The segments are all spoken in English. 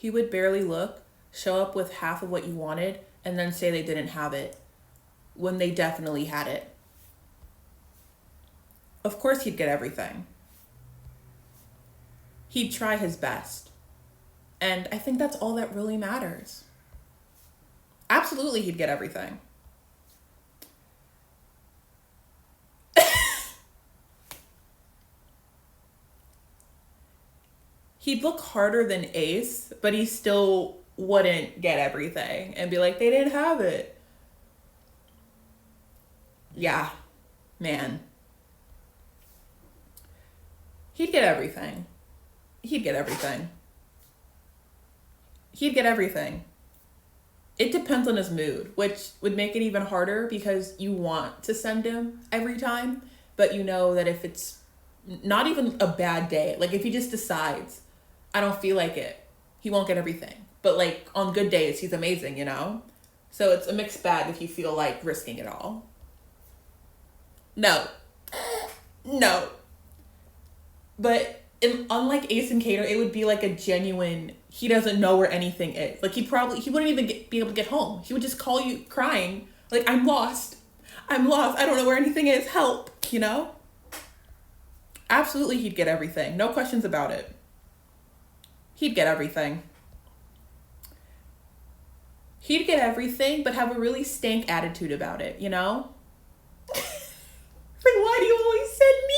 He would barely look, show up with half of what you wanted, and then say they didn't have it when they definitely had it. Of course he'd get everything. He'd try his best. And I think that's all that really matters. Absolutely, he'd get everything. He'd look harder than Ace, but he still wouldn't get everything and be like, they didn't have it. Yeah, man. He'd get everything. He'd get everything. He'd get everything. It depends on his mood, which would make it even harder because you want to send him every time, but you know that if it's not even a bad day, like if he just decides, I don't feel like it, he won't get everything. But like on good days, he's amazing, you know? So it's a mixed bag if you feel like risking it all. No. No. But unlike Ace and Kato, it would be like a genuine, he doesn't know where anything is. Like he wouldn't even be able to get home. He would just call you crying, like, I'm lost. I don't know where anything is. Help, you know? Absolutely, he'd get everything. No questions about it. He'd get everything. He'd get everything, but have a really stank attitude about it, you know? Like, why do you always send me?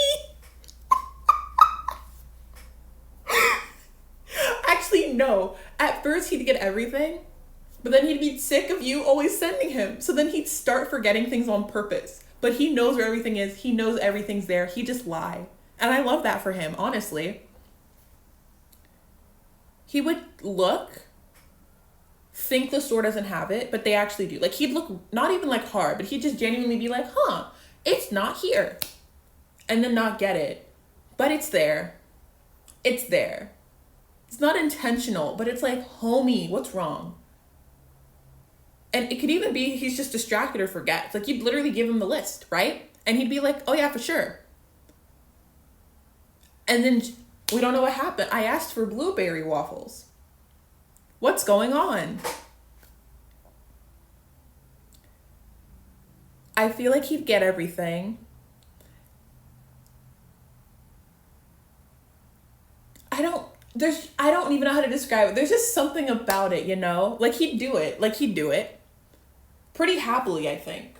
Actually, no. At first, he'd get everything, but then he'd be sick of you always sending him. So then he'd start forgetting things on purpose. But he knows where everything is. He knows everything's there. He just lie. And I love that for him, honestly. He would look, think the store doesn't have it, but they actually do. Like, he'd look not even like hard, but he'd just genuinely be like, it's not here. And then not get it. But it's there. It's there. It's not intentional, but it's like, homie, what's wrong? And it could even be he's just distracted or forgets. Like, you'd literally give him the list, right? And he'd be like, oh yeah, for sure. And then we don't know what happened. I asked for blueberry waffles. What's going on? I feel like he'd get everything. I don't even know how to describe it. There's just something about it, you know? Like, he'd do it. Pretty happily, I think.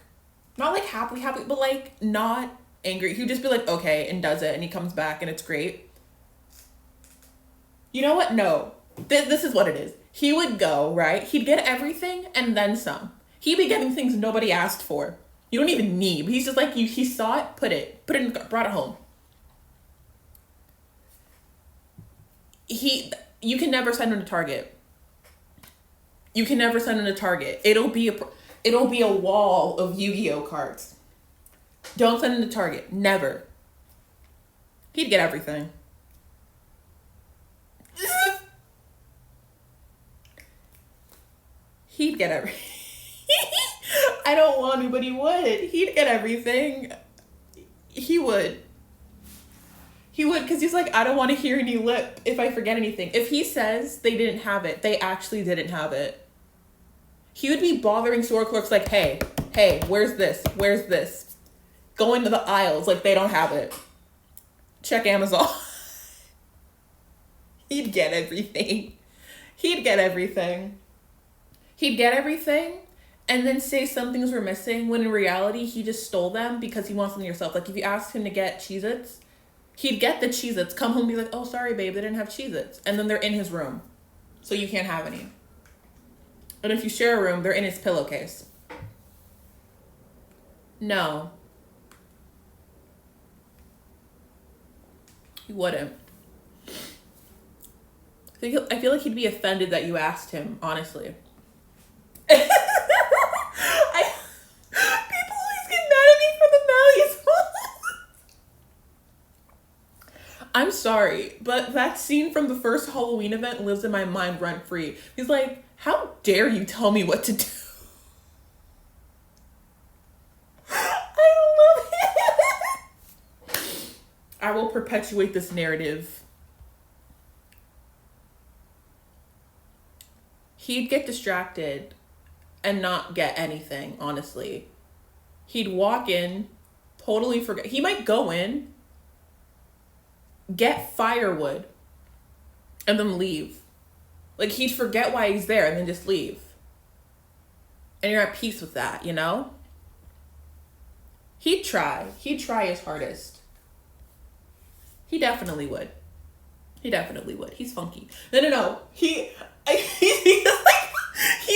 Not like happily, but like not angry. He'd just be like, okay, and does it, and he comes back and it's great. You know what? No. This is what it is. He would go, right? He'd get everything and then some. He'd be getting things nobody asked for. You don't even need. He's just like, he saw it, put it in the car, brought it home. You can never send him to Target. You can never send him to Target. It'll be a wall of Yu-Gi-Oh cards. Don't send him to Target. Never. He'd get everything. He'd get everything. I don't want to, but he would. He'd get everything. He would. He would, because he's like, I don't want to hear any lip if I forget anything. If he says they didn't have it, they actually didn't have it. He would be bothering store clerks like, hey, where's this? Going to the aisles like they don't have it. Check Amazon. He'd get everything. He'd get everything and then say some things were missing when in reality he just stole them because he wants them yourself. Like if you asked him to get Cheez-Its, he'd get the Cheez-Its, come home and be like, oh, sorry, babe, they didn't have Cheez-Its. And then they're in his room, so you can't have any. And if you share a room, they're in his pillowcase. No. He wouldn't. I feel like he'd be offended that you asked him, honestly. People always get mad at me for the values. I'm sorry, but that scene from the first Halloween event lives in my mind rent free. He's like, how dare you tell me what to do? I love it. I will perpetuate this narrative. he'd get distracted and not get anything, honestly. He'd walk in, totally forget. He might go in, get firewood, and then leave. Like, he'd forget why he's there and then just leave. And you're at peace with that, you know? He'd try. He'd try his hardest. He definitely would. He definitely would. He's funky. No. He'd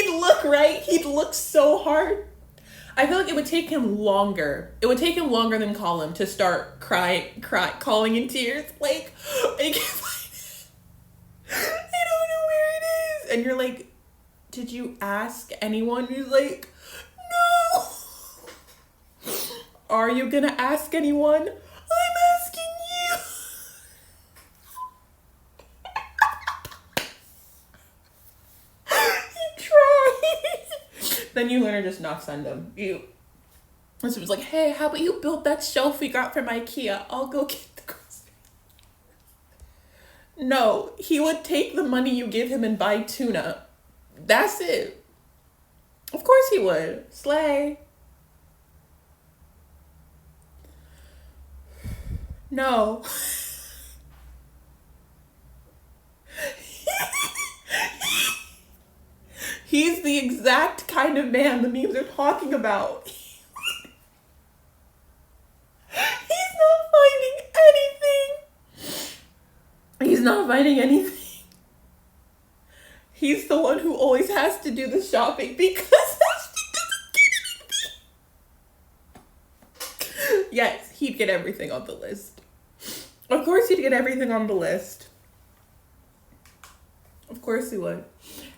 look, right? He'd look so hard. I feel like it would take him longer. It would take him longer than Colin to start crying, calling in tears. Like, I can't find it. I don't know where it is. And you're like, did you ask anyone? He's like, no. Are you gonna ask anyone? I'm asking you. You try. Then you learn to just not send them. And so it was like, hey, how about you build that shelf we got from IKEA? I'll go get the groceries. No, he would take the money you give him and buy tuna. That's it. Of course he would. Slay. No. He's the exact kind of man the memes are talking about. He's not finding anything. He's the one who always has to do the shopping because she doesn't get anything. Yes, he'd get everything on the list. Of course he'd get everything on the list. Of course he would.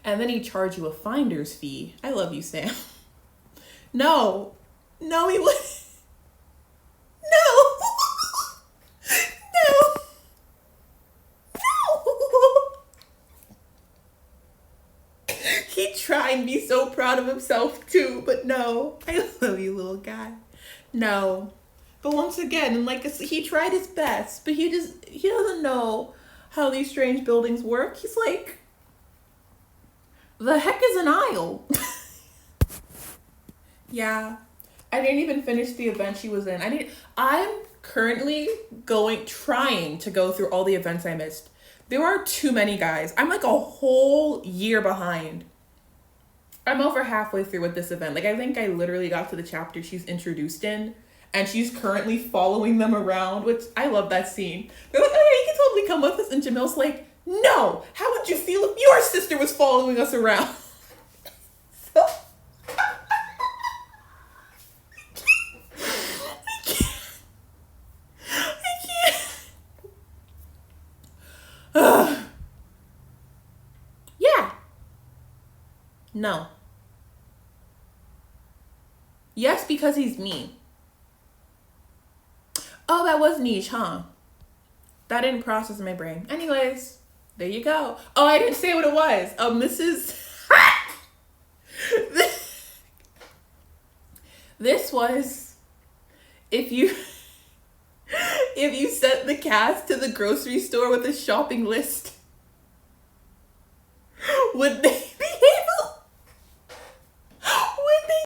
And then he'd charge you a finder's fee. I love you, Sam. No, he wouldn't. No. He'd try and be so proud of himself too, but no. I love you, little guy. No. But once again, like, he tried his best, but he doesn't know how these strange buildings work. He's like, the heck is an aisle? Yeah. I didn't even finish the event she was in. I'm currently trying to go through all the events I missed. There are too many, guys. I'm like a whole year behind. I'm over halfway through with this event. Like, I think I literally got to the chapter she's introduced in, and she's currently following them around, which I love that scene. They're like, oh yeah, you can totally come with us. And Jamil's like, no, how would you feel if your sister was following us around? So, I can't. Yeah. No. Yes, because he's me. Oh, that was niche, huh? That didn't process in my brain. Anyways, there you go. Oh, I didn't say what it was. This is... This was... If you sent the cast to the grocery store with a shopping list, would they